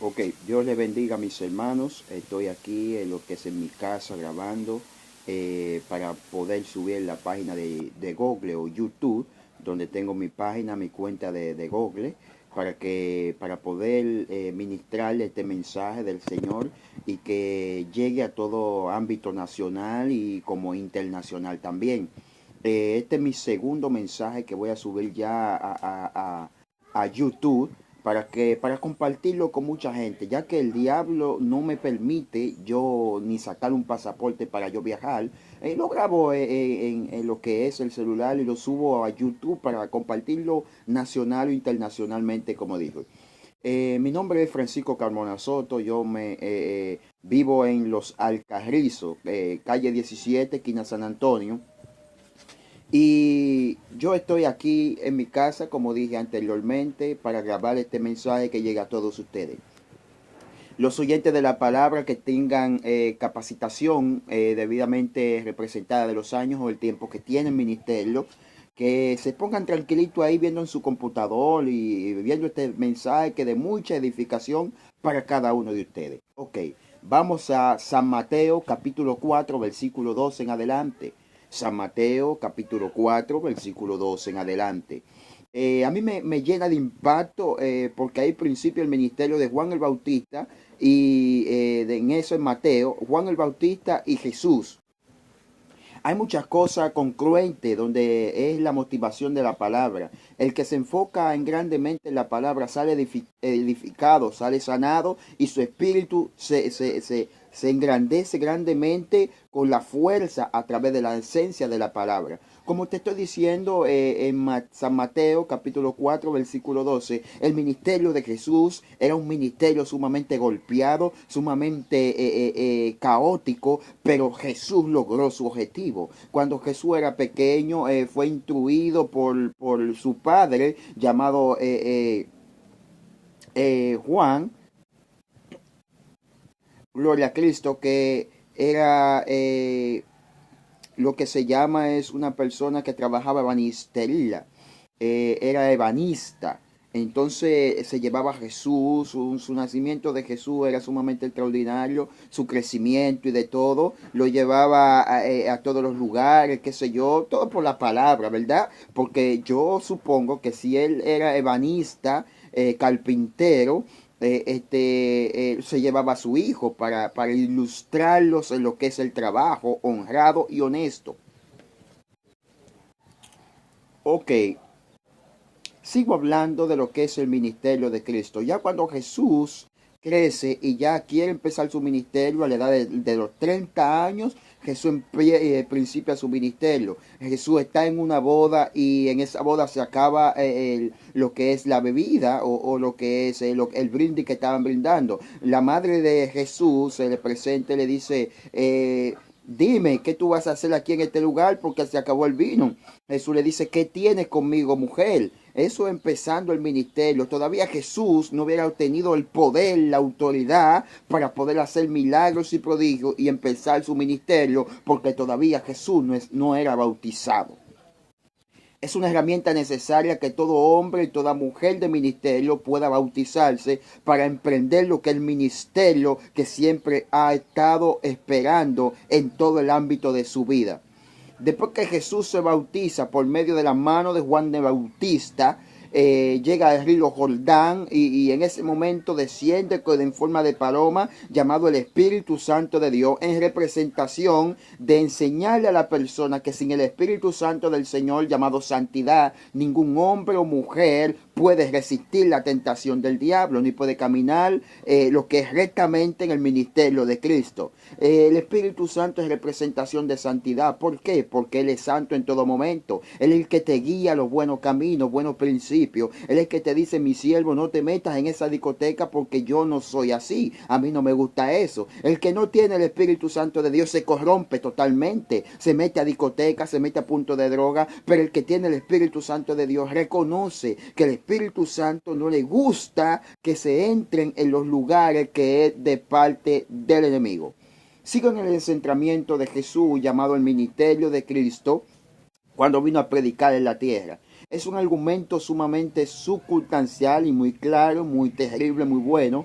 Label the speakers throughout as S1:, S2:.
S1: Ok, Dios le bendiga a mis hermanos. Estoy aquí en lo que es en mi casa grabando para poder subir la página de Google o YouTube, donde tengo mi página, mi cuenta de Google, para poder ministrarle este mensaje del Señor y que llegue a todo ámbito nacional y como internacional también. Este es mi segundo mensaje que voy a subir ya a YouTube para compartirlo con mucha gente, ya que el diablo no me permite yo ni sacar un pasaporte para yo viajar. Lo grabo en lo que es el celular y lo subo a YouTube para compartirlo nacional o internacionalmente, como digo. Mi nombre es Francisco Carmona Soto, yo vivo en Los Alcarrizos, calle 17, esquina San Antonio. Y yo estoy aquí en mi casa, como dije anteriormente, para grabar este mensaje que llega a todos ustedes. Los oyentes de la palabra que tengan capacitación debidamente representada de los años o el tiempo que tienen ministerio, que se pongan tranquilitos ahí viendo en su computador y viendo este mensaje que de mucha edificación para cada uno de ustedes. Ok, vamos a San Mateo capítulo 4 versículo 2 en adelante. San Mateo capítulo 4 versículo 2 en adelante. A mí me llena de impacto porque hay principio el ministerio de Juan el Bautista y en eso en Mateo, Juan el Bautista y Jesús. Hay muchas cosas concluentes donde es la motivación de la palabra. El que se enfoca en grandemente en la palabra sale edificado, sale sanado y su espíritu se engrandece grandemente con la fuerza a través de la esencia de la palabra. Como te estoy diciendo San Mateo capítulo 4 versículo 12, el ministerio de Jesús era un ministerio sumamente golpeado, sumamente caótico, pero Jesús logró su objetivo. Cuando Jesús era pequeño fue instruido por su padre llamado Juan, gloria a Cristo, que era lo que se llama es una persona que trabajaba ebanistería, era ebanista. Entonces se llevaba a Jesús, su nacimiento de Jesús era sumamente extraordinario, su crecimiento y de todo, lo llevaba a todos los lugares, qué sé yo, todo por la palabra, ¿verdad? Porque yo supongo que si él era ebanista, carpintero, se llevaba a su hijo para ilustrarlos en lo que es el trabajo honrado y honesto. Ok, sigo hablando de lo que es el ministerio de Cristo. Ya cuando Jesús crece y ya quiere empezar su ministerio a la edad de los 30 años, Jesús principia su ministerio. Jesús está en una boda y en esa boda se acaba lo que es la bebida o lo que es el brindis que estaban brindando. La madre de Jesús se le presenta y le dice, dime, ¿qué tú vas a hacer aquí en este lugar? Porque se acabó el vino. Jesús le dice, ¿qué tienes conmigo, mujer? Eso empezando el ministerio. Todavía Jesús no hubiera obtenido el poder, la autoridad para poder hacer milagros y prodigios y empezar su ministerio, porque todavía Jesús no era bautizado. Es una herramienta necesaria que todo hombre y toda mujer de ministerio pueda bautizarse para emprender lo que es el ministerio que siempre ha estado esperando en todo el ámbito de su vida. Después que Jesús se bautiza por medio de la mano de Juan de Bautista, llega al río Jordán y en ese momento desciende en forma de paloma llamado el Espíritu Santo de Dios en representación de enseñarle a la persona que sin el Espíritu Santo del Señor llamado santidad ningún hombre o mujer puede resistir la tentación del diablo ni puede caminar lo que es rectamente en el ministerio de Cristo. El Espíritu Santo es representación de santidad. ¿Por qué? Porque Él es santo en todo momento. Él es el que te guía a los buenos caminos, buenos principios. Él es el que te dice, mi siervo, no te metas en esa discoteca porque yo no soy así. A mí no me gusta eso. El que no tiene el Espíritu Santo de Dios se corrompe totalmente. Se mete a discoteca, se mete a punto de droga. Pero el que tiene el Espíritu Santo de Dios reconoce que el Espíritu Santo no le gusta que se entren en los lugares que es de parte del enemigo. Sigo en el centramiento de Jesús llamado el ministerio de Cristo cuando vino a predicar en la tierra. Es un argumento sumamente circunstancial y muy claro, muy terrible, muy bueno.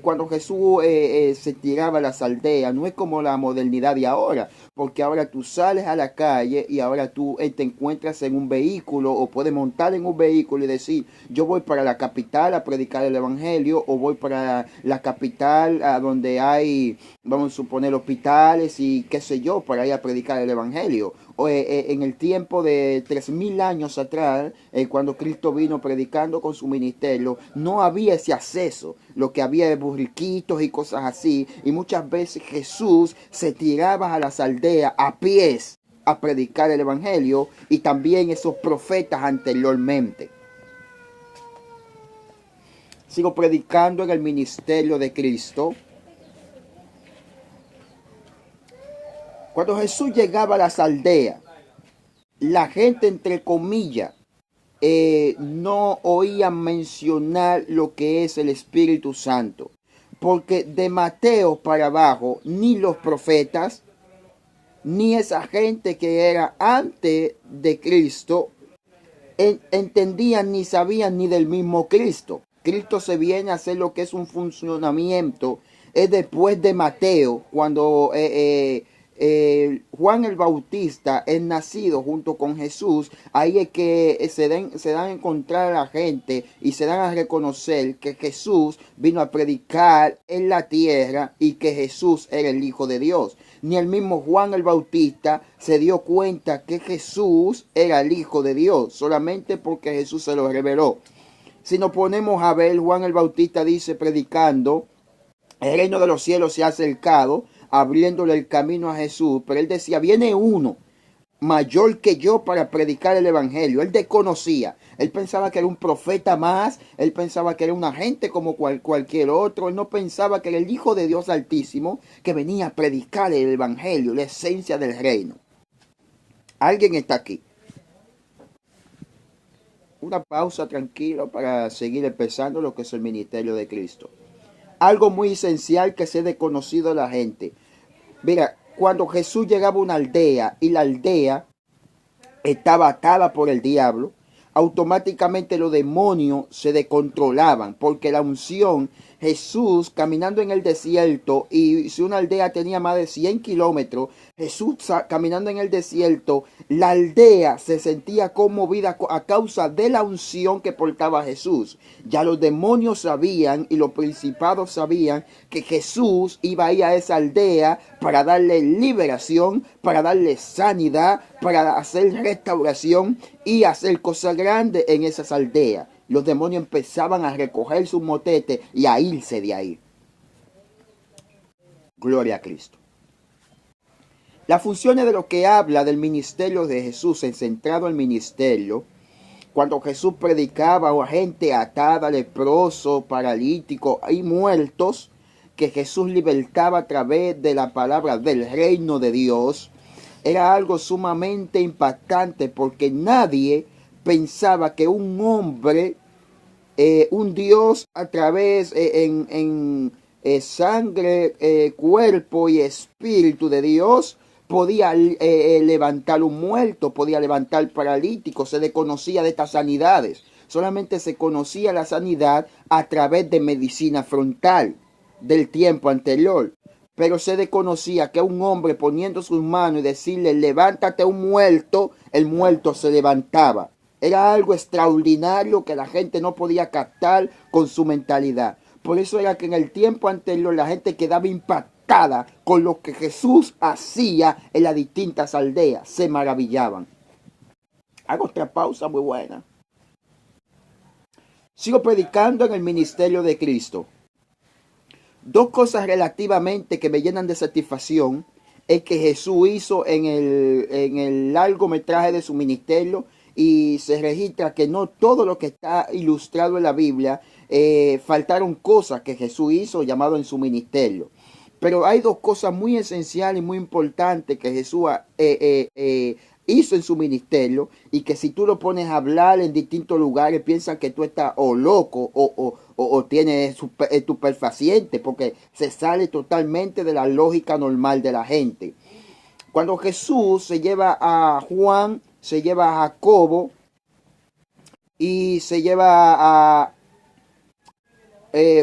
S1: Cuando Jesús se tiraba a las aldeas, no es como la modernidad de ahora, porque ahora tú sales a la calle y ahora tú te encuentras en un vehículo o puedes montar en un vehículo y decir, yo voy para la capital a predicar el evangelio o voy para la capital a donde hay, vamos a suponer, hospitales y qué sé yo, para ir a predicar el evangelio. O, en el tiempo de 3000 años atrás, cuando Cristo vino predicando con su ministerio, no había ese acceso. Lo que había de burriquitos y cosas así. Y muchas veces Jesús se tiraba a las aldeas a pies a predicar el evangelio, y también esos profetas anteriormente. Sigo predicando en el ministerio de Cristo. Cuando Jesús llegaba a las aldeas, la gente, entre comillas, no oían mencionar lo que es el Espíritu Santo, porque de Mateo para abajo, ni los profetas, ni esa gente que era antes de Cristo, entendían ni sabían ni del mismo Cristo. Cristo se viene a hacer lo que es un funcionamiento, es después de Mateo, cuando Juan el Bautista es nacido junto con Jesús. Ahí es que se dan a encontrar a la gente y se dan a reconocer que Jesús vino a predicar en la tierra y que Jesús era el Hijo de Dios. Ni el mismo Juan el Bautista se dio cuenta que Jesús era el Hijo de Dios, solamente porque Jesús se lo reveló. Si nos ponemos a ver, Juan el Bautista dice predicando, el reino de los cielos se ha acercado, abriéndole el camino a Jesús, pero él decía, viene uno mayor que yo para predicar el evangelio. Él desconocía, él pensaba que era un profeta más, él pensaba que era una gente como cualquier otro, él no pensaba que era el Hijo de Dios Altísimo que venía a predicar el evangelio, la esencia del reino. ¿Alguien está aquí? Una pausa tranquila para seguir empezando lo que es el ministerio de Cristo. Algo muy esencial que se ha desconocido a la gente. Mira, cuando Jesús llegaba a una aldea y la aldea estaba atada por el diablo, automáticamente los demonios se descontrolaban, porque la unción, Jesús caminando en el desierto, y si una aldea tenía más de 100 kilómetros, Jesús caminando en el desierto, la aldea se sentía conmovida a causa de la unción que portaba Jesús. Ya los demonios sabían y los principados sabían que Jesús iba a ir a esa aldea para darle liberación, para darle sanidad, para hacer restauración y hacer cosas grandes en esas aldeas. Los demonios empezaban a recoger sus motetes y a irse de ahí. Gloria a Cristo. Las funciones de lo que habla del ministerio de Jesús, centrado en el ministerio, cuando Jesús predicaba a gente atada, leprosos, paralíticos y muertos, que Jesús libertaba a través de la palabra del reino de Dios, era algo sumamente impactante, porque nadie pensaba que un hombre, un Dios a través en sangre, cuerpo y espíritu de Dios, podía levantar un muerto, podía levantar paralítico. Se desconocía de estas sanidades. Solamente se conocía la sanidad a través de medicina frontal del tiempo anterior. Pero se desconocía que un hombre poniendo sus manos y decirle, levántate un muerto, el muerto se levantaba. Era algo extraordinario que la gente no podía captar con su mentalidad. Por eso era que en el tiempo anterior la gente quedaba impactada con lo que Jesús hacía en las distintas aldeas. Se maravillaban. Hago otra pausa muy buena. Sigo predicando en el ministerio de Cristo. Dos cosas relativamente que me llenan de satisfacción es que Jesús hizo en el largometraje de su ministerio, y se registra que no todo lo que está ilustrado en la Biblia, faltaron cosas que Jesús hizo llamado en su ministerio. Pero hay dos cosas muy esenciales y muy importantes que Jesús hizo en su ministerio, y que si tú lo pones a hablar en distintos lugares, piensan que tú estás o loco o tienes estupefaciente, porque se sale totalmente de la lógica normal de la gente. Cuando Jesús se lleva a Juan, se lleva a Jacobo y se lleva a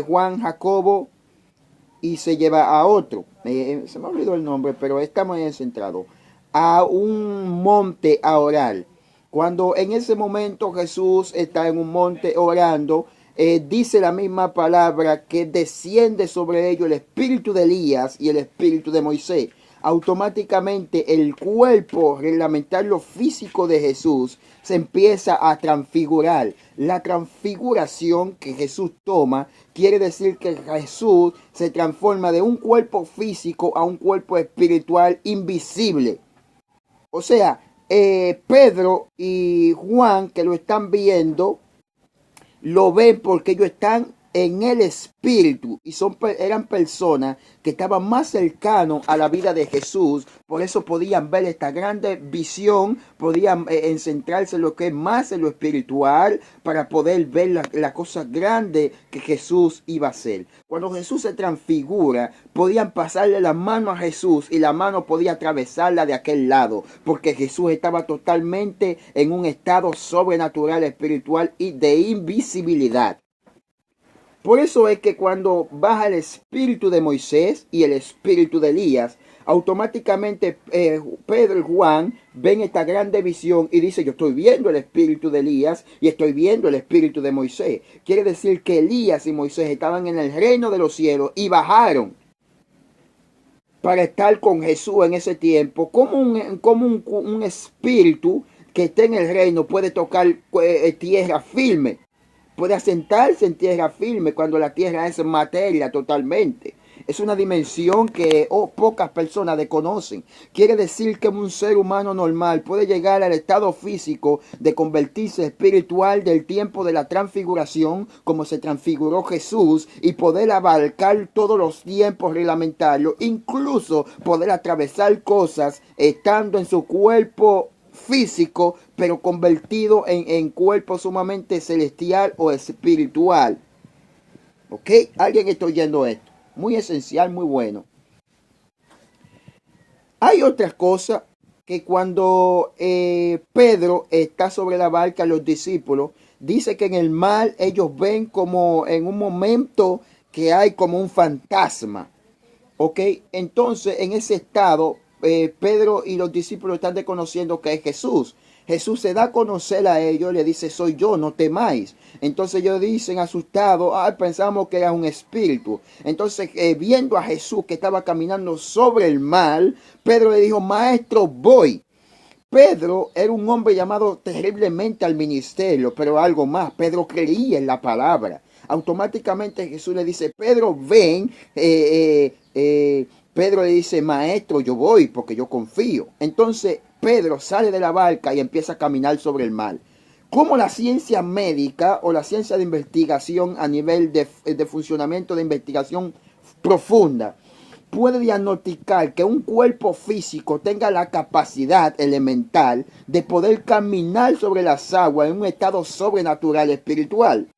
S1: Juan, Jacobo y se lleva a otro, se me olvidó el nombre, pero está muy centrado, a un monte a orar. Cuando en ese momento Jesús está en un monte orando, dice la misma palabra que desciende sobre ellos el espíritu de Elías y el espíritu de Moisés. Automáticamente el cuerpo reglamentario físico de Jesús se empieza a transfigurar. La transfiguración que Jesús toma quiere decir que Jesús se transforma de un cuerpo físico a un cuerpo espiritual invisible. O sea, Pedro y Juan, que lo están viendo, lo ven porque ellos están en el espíritu y eran personas que estaban más cercanos a la vida de Jesús. Por eso podían ver esta grande visión, podían centrarse en lo que es más en lo espiritual para poder ver la cosa grande que Jesús iba a hacer. Cuando Jesús se transfigura, podían pasarle la mano a Jesús y la mano podía atravesarla de aquel lado, porque Jesús estaba totalmente en un estado sobrenatural, espiritual y de invisibilidad. Por eso es que cuando baja el espíritu de Moisés y el espíritu de Elías, automáticamente Pedro y Juan ven esta grande visión y dice: yo estoy viendo el espíritu de Elías y estoy viendo el espíritu de Moisés. Quiere decir que Elías y Moisés estaban en el reino de los cielos y bajaron para estar con Jesús en ese tiempo. Como un espíritu que esté en el reino puede tocar tierra firme, puede asentarse en tierra firme cuando la tierra es materia totalmente. Es una dimensión que pocas personas desconocen. Quiere decir que un ser humano normal puede llegar al estado físico de convertirse espiritual del tiempo de la transfiguración, como se transfiguró Jesús, y poder abarcar todos los tiempos reglamentarios, incluso poder atravesar cosas estando en su cuerpo físico, pero convertido en cuerpo sumamente celestial o espiritual. ¿Ok? ¿Alguien está oyendo esto? Muy esencial, muy bueno. Hay otras cosas que cuando Pedro está sobre la barca, los discípulos, dice que en el mar ellos ven como en un momento que hay como un fantasma. ¿Ok? Entonces, en ese estado, Pedro y los discípulos están reconociendo que es Jesús. Jesús se da a conocer a ellos, le dice: soy yo, no temáis. Entonces ellos dicen asustados: pensamos que era un espíritu. Entonces, viendo a Jesús que estaba caminando sobre el mar, Pedro le dijo: maestro, voy. Pedro era un hombre llamado terriblemente al ministerio, pero algo más, Pedro creía en la palabra. Automáticamente Jesús le dice: Pedro, ven. Pedro le dice: maestro, yo voy porque yo confío. Entonces Pedro sale de la barca y empieza a caminar sobre el mar. Como la ciencia médica o la ciencia de investigación a nivel de funcionamiento de investigación profunda puede diagnosticar que un cuerpo físico tenga la capacidad elemental de poder caminar sobre las aguas en un estado sobrenatural espiritual.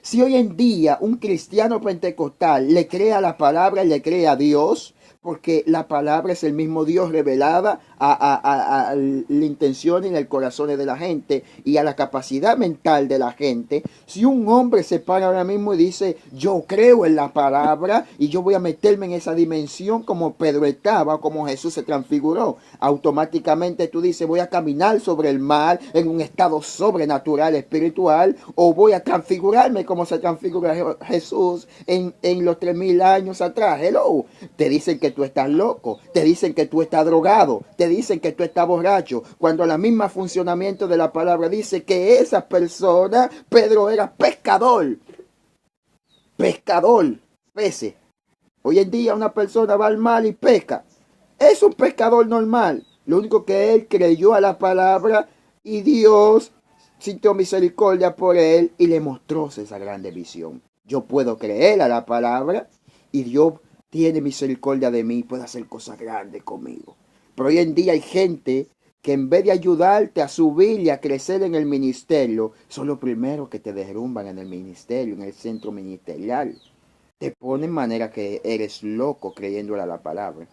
S1: Si hoy en día un cristiano pentecostal le cree a la palabra y le cree a Dios, porque la palabra es el mismo Dios revelada a la intención y en el corazón de la gente y a la capacidad mental de la gente. Si un hombre se para ahora mismo y dice: yo creo en la palabra y yo voy a meterme en esa dimensión como Pedro estaba, como Jesús se transfiguró, automáticamente tú dices: voy a caminar sobre el mar en un estado sobrenatural espiritual, o voy a transfigurarme como se transfiguró Jesús en los 3000 años atrás. Hello, te dicen que tú estás loco, te dicen que tú estás drogado, te dicen que tú estás borracho, cuando la misma funcionamiento de la palabra dice que esa persona, Pedro, era pescador, peces. Hoy en día una persona va al mar y pesca, es un pescador normal. Lo único que él creyó a la palabra y Dios sintió misericordia por él y le mostró esa grande visión. Yo puedo creer a la palabra y Dios tiene misericordia de mí, puede hacer cosas grandes conmigo. Pero hoy en día hay gente que en vez de ayudarte a subir y a crecer en el ministerio, son los primeros que te derrumban en el ministerio, en el centro ministerial. Te ponen manera que eres loco creyéndole a la palabra.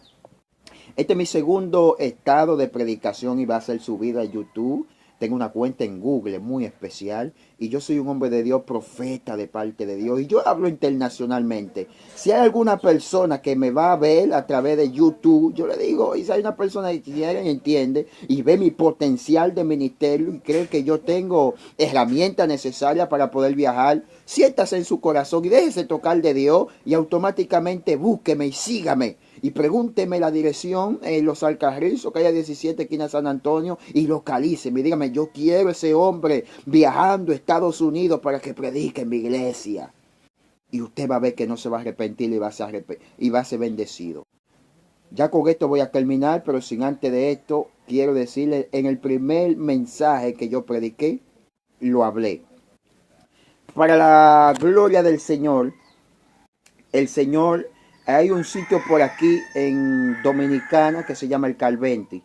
S1: Este es mi segundo estado de predicación y va a ser subido a YouTube. tengo una cuenta en Google muy especial y yo soy un hombre de Dios, profeta de parte de Dios y yo hablo internacionalmente. Si hay alguna persona que me va a ver a través de YouTube, yo le digo, y si hay una persona que quiere y entiende y ve mi potencial de ministerio y cree que yo tengo herramientas necesarias para poder viajar, siéntase en su corazón y déjese tocar de Dios y automáticamente búsqueme y sígame. Y pregúnteme la dirección en Los Alcarrizos, calle 17, esquina San Antonio, y localíceme. Y dígame, yo quiero ese hombre viajando a Estados Unidos para que predique en mi iglesia. Y usted va a ver que no se va a arrepentir y va a ser bendecido. Ya con esto voy a terminar, pero sin antes de esto, quiero decirle, en el primer mensaje que yo prediqué, lo hablé. Para la gloria del Señor, el Señor... Hay un sitio por aquí en Dominicana que se llama el Calventi.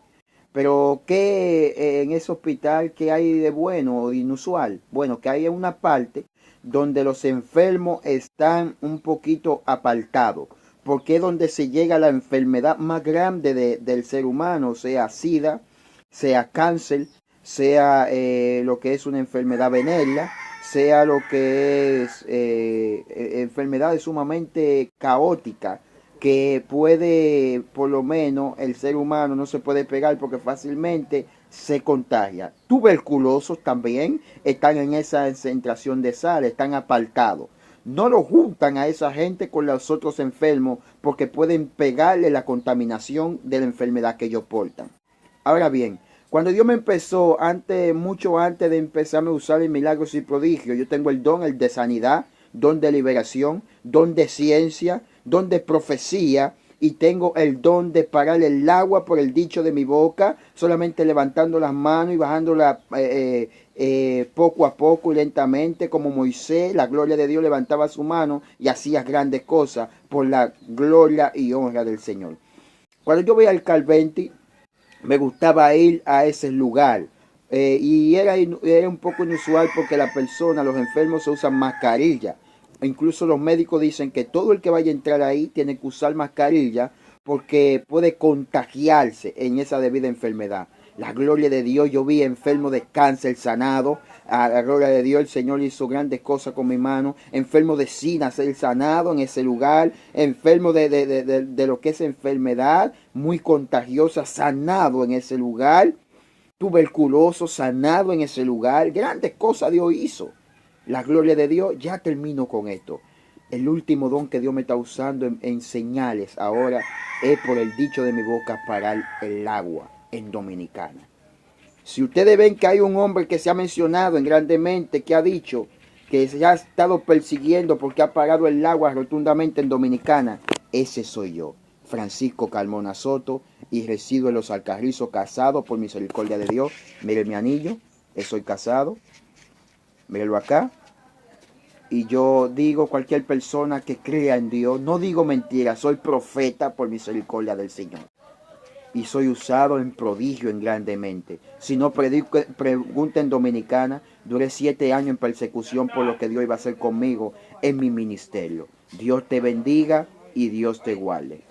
S1: Pero ¿qué en ese hospital qué hay de bueno o de inusual? Bueno, que hay una parte donde los enfermos están un poquito apartados. Porque es donde se llega a la enfermedad más grande del ser humano, sea SIDA, sea cáncer, sea lo que es una enfermedad venérea, sea lo que es enfermedades sumamente caóticas que puede, por lo menos, el ser humano no se puede pegar porque fácilmente se contagia. Tuberculosos también están en esa concentración de sal, están apartados. No lo juntan a esa gente con los otros enfermos porque pueden pegarle la contaminación de la enfermedad que ellos portan. Ahora bien, cuando Dios me empezó, mucho antes de empezarme a usar en milagros y prodigios, yo tengo el de sanidad, don de liberación, don de ciencia, don de profecía, y tengo el don de parar el agua por el dicho de mi boca, solamente levantando las manos y bajándola poco a poco y lentamente, como Moisés, la gloria de Dios levantaba su mano y hacía grandes cosas por la gloria y honra del Señor. Cuando yo voy al Calventi, me gustaba ir a ese lugar. Y era un poco inusual porque los enfermos se usan mascarilla. Incluso los médicos dicen que todo el que vaya a entrar ahí tiene que usar mascarilla porque puede contagiarse en esa debida enfermedad. La gloria de Dios, yo vi enfermo de cáncer sanado. A la gloria de Dios, el Señor hizo grandes cosas con mi mano. Enfermo de SIDA, ser sanado en ese lugar. Enfermo de lo que es enfermedad muy contagiosa, sanado en ese lugar. Tuberculoso, sanado en ese lugar. Grandes cosas Dios hizo. La gloria de Dios, ya termino con esto. El último don que Dios me está usando en señales ahora es por el dicho de mi boca parar el agua en Dominicana. Si ustedes ven que hay un hombre que se ha mencionado en grandemente, que ha dicho que se ha estado persiguiendo porque ha parado el agua rotundamente en Dominicana, ese soy yo, Francisco Carmona Soto, y resido en Los Alcarrizos, casado por misericordia de Dios. Miren mi anillo, estoy casado, mírenlo acá. Y yo digo, cualquier persona que crea en Dios, no digo mentiras, soy profeta por misericordia del Señor. Y soy usado en prodigio en grandemente. Si no pregunta en Dominicana, duré 7 años en persecución por lo que Dios iba a hacer conmigo en mi ministerio. Dios te bendiga y Dios te guarde.